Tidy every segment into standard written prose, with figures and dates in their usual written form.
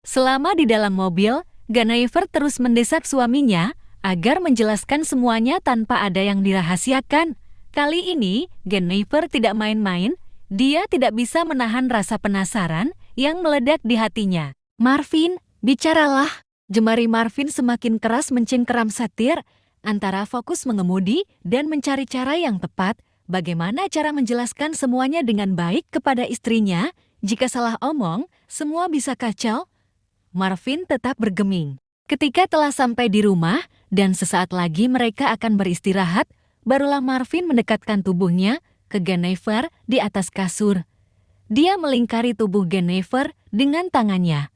Selama di dalam mobil, Ganeiver terus mendesak suaminya agar menjelaskan semuanya tanpa ada yang dirahasiakan. Kali ini, Ganeiver tidak main-main, dia tidak bisa menahan rasa penasaran yang meledak di hatinya. "Marvin, bicaralah." Jemari Marvin semakin keras mencengkeram setir, antara fokus mengemudi dan mencari cara yang tepat, bagaimana cara menjelaskan semuanya dengan baik kepada istrinya. Jika salah omong, semua bisa kacau. Marvin tetap bergeming. Ketika telah sampai di rumah dan sesaat lagi mereka akan beristirahat, barulah Marvin mendekatkan tubuhnya ke Ganeiver di atas kasur. Dia melingkari tubuh Ganeiver dengan tangannya.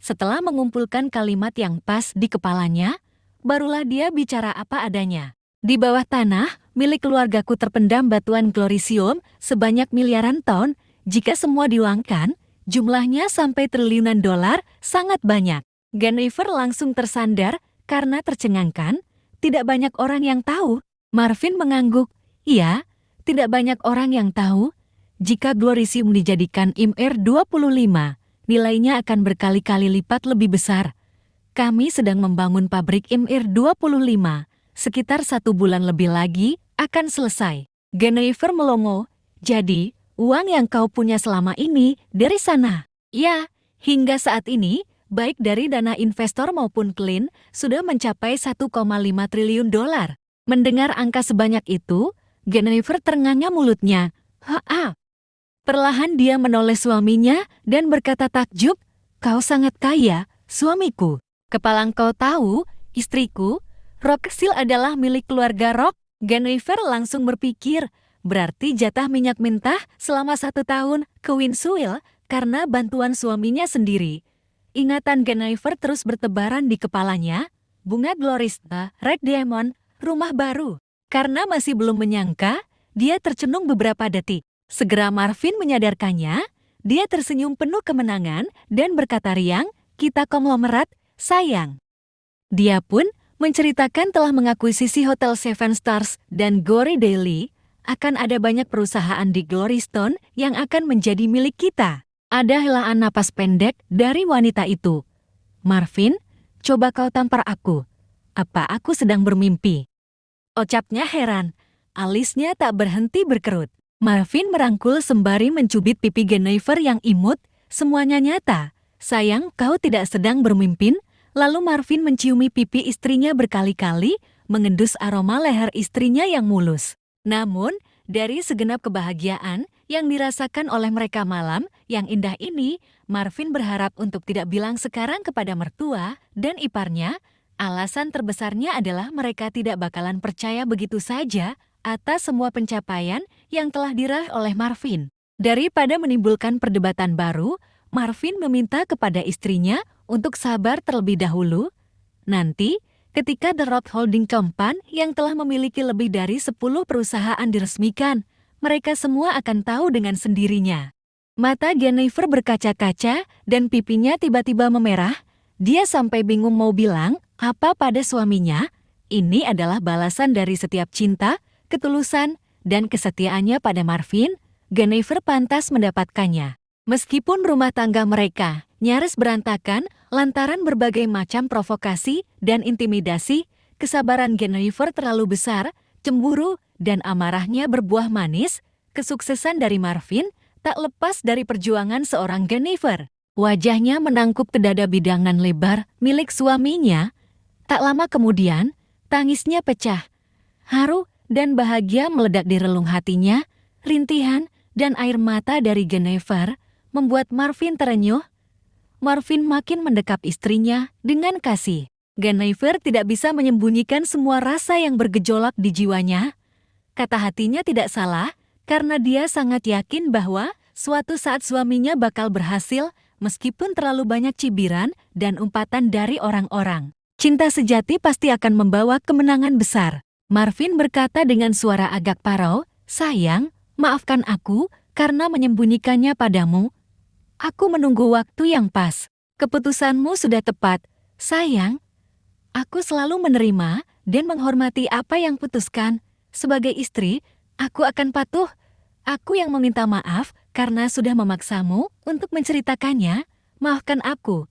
Setelah mengumpulkan kalimat yang pas di kepalanya, barulah dia bicara apa adanya. "Di bawah tanah, milik keluargaku terpendam batuan glorisium sebanyak miliaran ton. Jika semua diuangkan, jumlahnya sampai triliunan dolar, sangat banyak." Ganeiver langsung tersandar karena tercengangkan. Tidak banyak orang yang tahu. Marvin mengangguk. Iya, tidak banyak orang yang tahu. Jika glorisium dijadikan IMR-25, nilainya akan berkali-kali lipat lebih besar. Kami sedang membangun pabrik IMR-25. Sekitar 1 bulan lebih lagi akan selesai. Ganeiver melongo. "Jadi, uang yang kau punya selama ini dari sana?" "Ya, hingga saat ini, baik dari dana investor maupun klien, sudah mencapai 1,5 triliun dolar. Mendengar angka sebanyak itu, Ganeiver ternganga mulutnya. "Haa." Perlahan dia menoleh suaminya dan berkata takjub, "Kau sangat kaya, suamiku. Kepalang kau tahu, istriku, Rocksil adalah milik keluarga Rock." Ganeiver langsung berpikir, berarti jatah minyak mentah selama 1 tahun ke Winsuil karena bantuan suaminya sendiri. Ingatan Ganeiver terus bertebaran di kepalanya, bunga Glorista, Red Diamond, rumah baru. Karena masih belum menyangka, dia tercenung beberapa detik. Segera Marvin menyadarkannya, dia tersenyum penuh kemenangan dan berkata riang, "Kita konglomerat, sayang." Dia pun menceritakan telah mengakuisisi Hotel Seven Stars dan Glory Daily, akan ada banyak perusahaan di Glorystone yang akan menjadi milik kita. Ada helaan napas pendek dari wanita itu. "Marvin, coba kau tampar aku. Apa aku sedang bermimpi?" Ucapnya heran. Alisnya tak berhenti berkerut. Marvin merangkul sembari mencubit pipi Ganeiver yang imut. "Semuanya nyata. Sayang, kau tidak sedang bermimpi." Lalu Marvin menciumi pipi istrinya berkali-kali, mengendus aroma leher istrinya yang mulus. Namun, dari segenap kebahagiaan yang dirasakan oleh mereka malam yang indah ini, Marvin berharap untuk tidak bilang sekarang kepada mertua dan iparnya. Alasan terbesarnya adalah mereka tidak bakalan percaya begitu saja atas semua pencapaian yang telah diraih oleh Marvin. Daripada menimbulkan perdebatan baru, Marvin meminta kepada istrinya untuk sabar terlebih dahulu. Nanti, ketika The Rock Holding Company yang telah memiliki lebih dari 10 perusahaan diresmikan, mereka semua akan tahu dengan sendirinya. Mata Ganeiver berkaca-kaca dan pipinya tiba-tiba memerah. Dia sampai bingung mau bilang apa pada suaminya. Ini adalah balasan dari setiap cinta, ketulusan, dan kesetiaannya pada Marvin. Ganeiver pantas mendapatkannya. Meskipun rumah tangga mereka nyaris berantakan lantaran berbagai macam provokasi dan intimidasi, kesabaran Ganeiver terlalu besar, cemburu, dan amarahnya berbuah manis. Kesuksesan dari Marvin tak lepas dari perjuangan seorang Ganeiver. Wajahnya menangkup ke dada bidangan lebar milik suaminya. Tak lama kemudian, tangisnya pecah. Haru dan bahagia meledak di relung hatinya. Rintihan dan air mata dari Ganeiver membuat Marvin terenyuh. Marvin makin mendekap istrinya dengan kasih. Ganeiver tidak bisa menyembunyikan semua rasa yang bergejolak di jiwanya. Kata hatinya tidak salah, karena dia sangat yakin bahwa suatu saat suaminya bakal berhasil meskipun terlalu banyak cibiran dan umpatan dari orang-orang. Cinta sejati pasti akan membawa kemenangan besar. Marvin berkata dengan suara agak parau, "Sayang, maafkan aku karena menyembunyikannya padamu. Aku menunggu waktu yang pas. Keputusanmu sudah tepat. Sayang, aku selalu menerima dan menghormati apa yang putuskan. Sebagai istri, aku akan patuh. Aku yang meminta maaf karena sudah memaksamu untuk menceritakannya. Maafkan aku."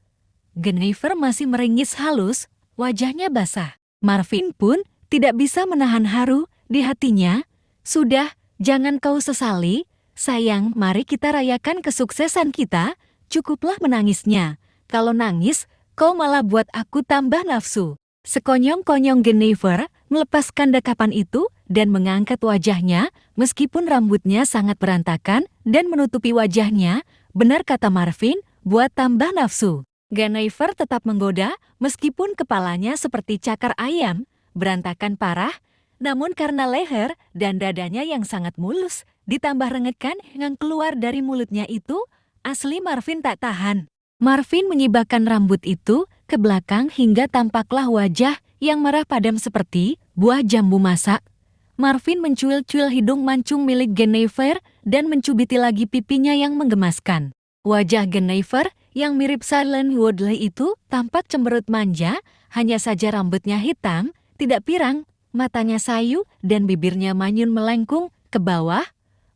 Jennifer masih meringis halus, wajahnya basah. Marvin pun tidak bisa menahan haru di hatinya. Sudah, jangan kau sesali. Sayang, mari kita rayakan kesuksesan kita. Cukuplah menangisnya. Kalau nangis, kau malah buat aku tambah nafsu. Sekonyong-konyong Jennifer melepaskan dekapan itu dan mengangkat wajahnya meskipun rambutnya sangat berantakan dan menutupi wajahnya. Benar kata Marvin, buat tambah nafsu. Jennifer tetap menggoda meskipun kepalanya seperti cakar ayam, berantakan parah, namun karena leher dan dadanya yang sangat mulus, ditambah rengekan yang keluar dari mulutnya itu, asli Marvin tak tahan. Marvin menyibakkan rambut itu ke belakang hingga tampaklah wajah yang merah padam seperti buah jambu masak. Marvin mencuil-cuil hidung mancung milik Jennifer dan mencubiti lagi pipinya yang menggemaskan. Wajah Jennifer yang mirip Silent Woodley itu tampak cemberut manja, hanya saja rambutnya hitam, tidak pirang, matanya sayu dan bibirnya manyun melengkung ke bawah.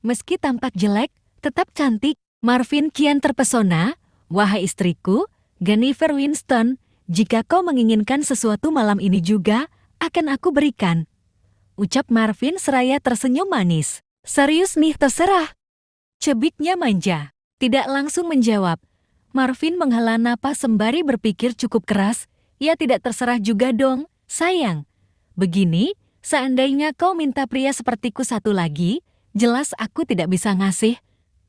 Meski tampak jelek, tetap cantik. Marvin kian terpesona. Wahai istriku, Jennifer Winston, jika kau menginginkan sesuatu malam ini juga, akan aku berikan. Ucap Marvin seraya tersenyum manis. Serius nih, terserah. Cebiknya manja. Tidak langsung menjawab. Marvin menghela napas sembari berpikir cukup keras. Ya tidak terserah juga dong, sayang. Begini, seandainya kau minta pria sepertiku satu lagi, jelas aku tidak bisa ngasih.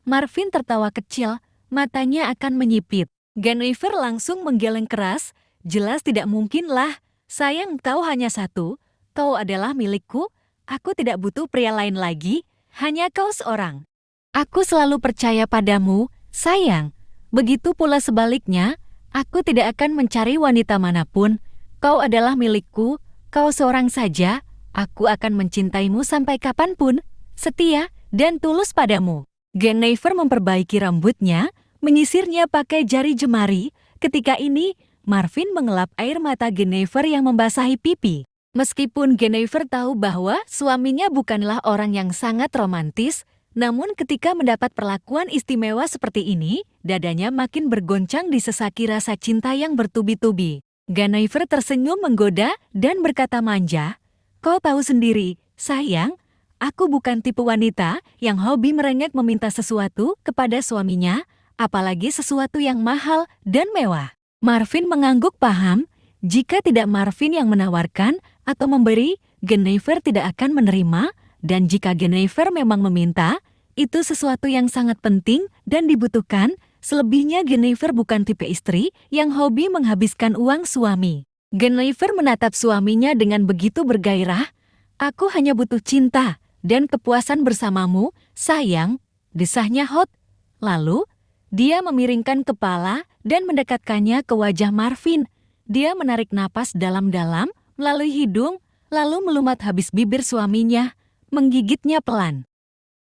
Marvin tertawa kecil, matanya akan menyipit. Jennifer langsung menggeleng keras. Jelas tidak mungkinlah. Sayang, kau hanya satu. Kau adalah milikku. Aku tidak butuh pria lain lagi. Hanya kau seorang. Aku selalu percaya padamu, sayang. Begitu pula sebaliknya, aku tidak akan mencari wanita manapun. Kau adalah milikku, kau seorang saja. Aku akan mencintaimu sampai kapanpun, setia dan tulus padamu. Jennifer memperbaiki rambutnya, menyisirnya pakai jari jemari. Ketika ini, Marvin mengelap air mata Jennifer yang membasahi pipi. Meskipun Jennifer tahu bahwa suaminya bukanlah orang yang sangat romantis, namun ketika mendapat perlakuan istimewa seperti ini, dadanya makin bergoncang disesaki rasa cinta yang bertubi-tubi. Jennifer tersenyum menggoda dan berkata manja, "Kau tahu sendiri, sayang, aku bukan tipe wanita yang hobi merengek meminta sesuatu kepada suaminya, apalagi sesuatu yang mahal dan mewah." Marvin mengangguk paham, jika tidak Marvin yang menawarkan atau memberi, Jennifer tidak akan menerima, dan jika Jennifer memang meminta, itu sesuatu yang sangat penting dan dibutuhkan. Selebihnya Jennifer bukan tipe istri yang hobi menghabiskan uang suami. Jennifer menatap suaminya dengan begitu bergairah. "Aku hanya butuh cinta dan kepuasan bersamamu, sayang," desahnya hot. Lalu, dia memiringkan kepala dan mendekatkannya ke wajah Marvin. Dia menarik napas dalam-dalam melalui hidung, lalu melumat habis bibir suaminya, menggigitnya pelan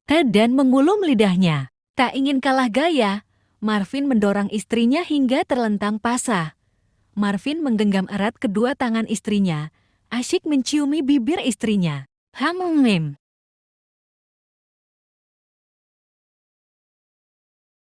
dan mengulum lidahnya. Tak ingin kalah gaya, Marvin mendorong istrinya hingga terlentang pasah. Marvin menggenggam erat kedua tangan istrinya, asyik menciumi bibir istrinya.